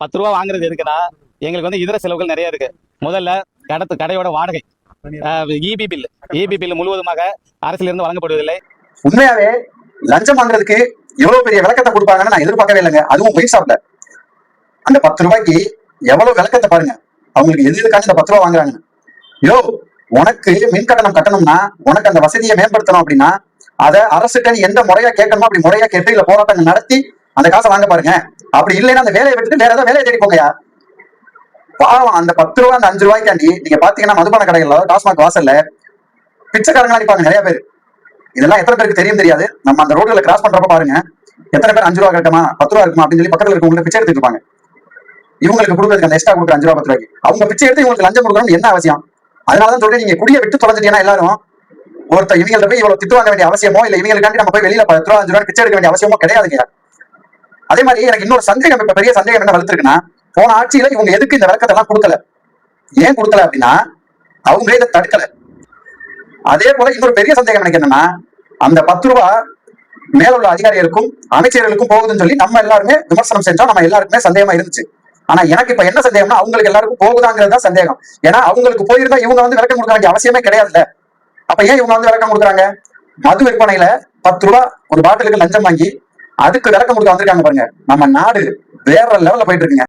10 ரூபா வாங்குறது எதுக்குன்னா எங்களுக்கு வந்து இதர செலவுகள் நிறைய இருக்கு. முதல்ல கடையோட வாடகை, இபி பில் முழுவதுமாக அரசிலிருந்து வழங்கப்படுவதில்லை. உண்மையாவே லஞ்சம் வாங்குறதுக்கு எவ்வளவு பெரிய விளக்கத்தை கொடுப்பாங்கன்னு நான் எதிர்பார்க்கவே இல்லைங்க. அதுவும் ஒயின் ஷாப்ல அந்த 10 ரூபாய்க்கு எவ்வளவு விளக்கத்தை பாருங்க. அவங்களுக்கு எதுக்காச்சும் இந்த 10 ரூபா வாங்குறாங்க. யோ, உனக்கு மின் கட்டணம் கட்டணும்னா, உனக்கு அந்த வசதியை மேம்படுத்தணும் அப்படின்னா அதை அரசுக்கு எந்த முறையா கேட்கணுமோ அப்படி முறையா கேட்டு இல்ல போராட்டங்கள் நடத்தி அந்த காசை வாங்க பாருங்க. அப்படி இல்லைன்னா அந்த வேலையை விட்டுட்டு வேற ஏதாவது வேலையை தேடி போங்கயா. பாவம், அந்த 10 ரூபா அந்த 5 ரூபாய்க்காண்டி நீங்க பாத்தீங்கன்னா மதுபான கடைகள்ல, டாஸ்மாக் வாசல்ல பிச்சைக்காரங்களா நிப்பாங்க நிறைய பேர். இதெல்லாம் எத்தனை பேருக்கு தெரியும் தெரியாது. நம்ம அந்த ரோட்ல கிராஸ் பண்றப்ப பாருங்க, எத்தனை பேர் 5 ரூபா கட்டமா 10 ரூபா இருக்குமா அப்படின்னு சொல்லி பக்கத்துல இருக்கவங்க பிச்சை எடுத்துட்டு இருப்பாங்க. இவங்களுக்கு கொடுக்கறதுக்கு அந்த எக்ஸ்ட்ரா கொடுக்குற 5 ரூபா 10 ரூபாய்க்கு அவங்க பிச்சை எடுத்து இவங்களுக்கு லஞ்சம் கொடுக்கணும்னு என்ன அவசியம்? அதனாலதான் சொல்றேன், நீங்க குடியை விட்டு தொலைஞ்சிட்டீங்கன்னா எல்லாரும் ஒருத்தர் இவங்கள்ட்ட போய் இவ்வளவு திட்டு வாங்க வேண்டிய அவசியமோ இல்ல இவங்களுக்காண்டி நம்ம போய் வெளியில 10 ரூபா 5 ரூபா பிச்சை எடுக்க வேண்டிய அவசியமோ கிடையாதுங்க. அதே மாதிரி எனக்கு இன்னொரு சந்தேகம், இப்ப பெரிய சந்தேகம் என்ன வளர்த்துருக்குன்னா, போன ஆட்சியில இவங்க எதுக்கு இந்த விளக்கத்தை எல்லாம் கொடுக்கல? ஏன் கொடுக்கல அப்படின்னா அவங்களே இதை தடுக்கல. அதே போல இன்னொரு பெரிய சந்தேகம் எனக்கு என்னன்னா, அந்த 10 ரூபா மேல உள்ள அதிகாரிகளுக்கும் அமைச்சர்களுக்கும் போகுதுன்னு சொல்லி நம்ம எல்லாருமே விமர்சனம் செஞ்சோம். நம்ம எல்லாருக்குமே சந்தேகமா இருந்துச்சு. ஆனா எனக்கு இப்ப என்ன சந்தேகம்னா, அவங்களுக்கு எல்லாருக்கும் போகுதாங்கிறது தான் சந்தேகம். ஏன்னா அவங்களுக்கு போயிருந்தா இவங்க வந்து விளக்கம் கொடுக்க வேண்டிய அவசியமே கிடையாதுல்ல. அப்ப ஏன் இவங்க வந்து விளக்கம் கொடுக்குறாங்க? மது விற்பனையில 10 ரூபா ஒரு பாட்டிலுக்கு லஞ்சம் வாங்கி அதுக்கு விளக்கம் கொடுக்க வந்திருக்காங்க பாருங்க. நம்ம நாடு வேற லெவல்ல போயிட்டு இருக்குங்க.